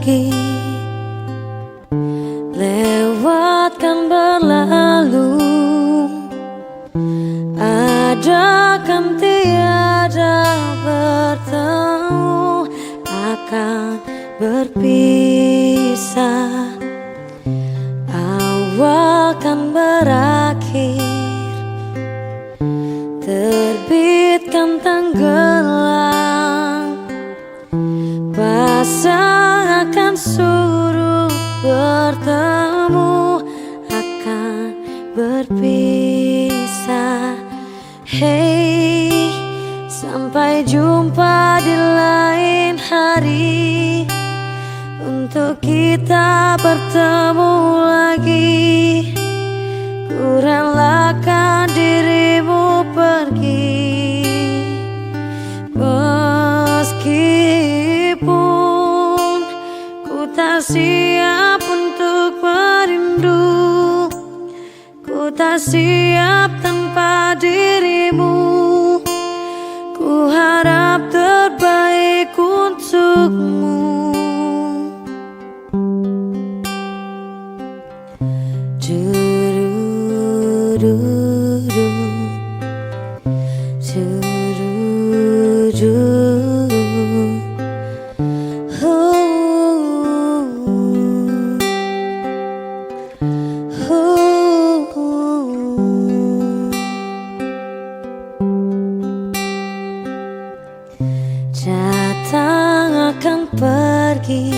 pergi, lewatkan berlalu, ada kan tiada bertemu, akan berpisah, awal kan berakhir, terbitkan tenggelam, pasang akan suruh bertemu, akan berpisah. Hey, sampai jumpa di lain hari, untuk kita bertemu lagi. Ku relakan dirimu pergi, meskipun ku tak siap untuk merindu, ku tak siap tanpa dirimu. Ku harap terbaik untukmu. Datang akan pergi,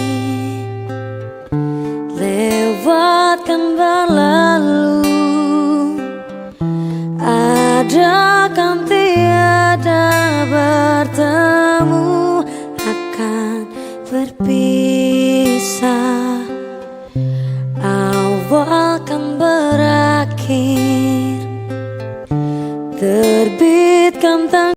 lewatkan berlalu,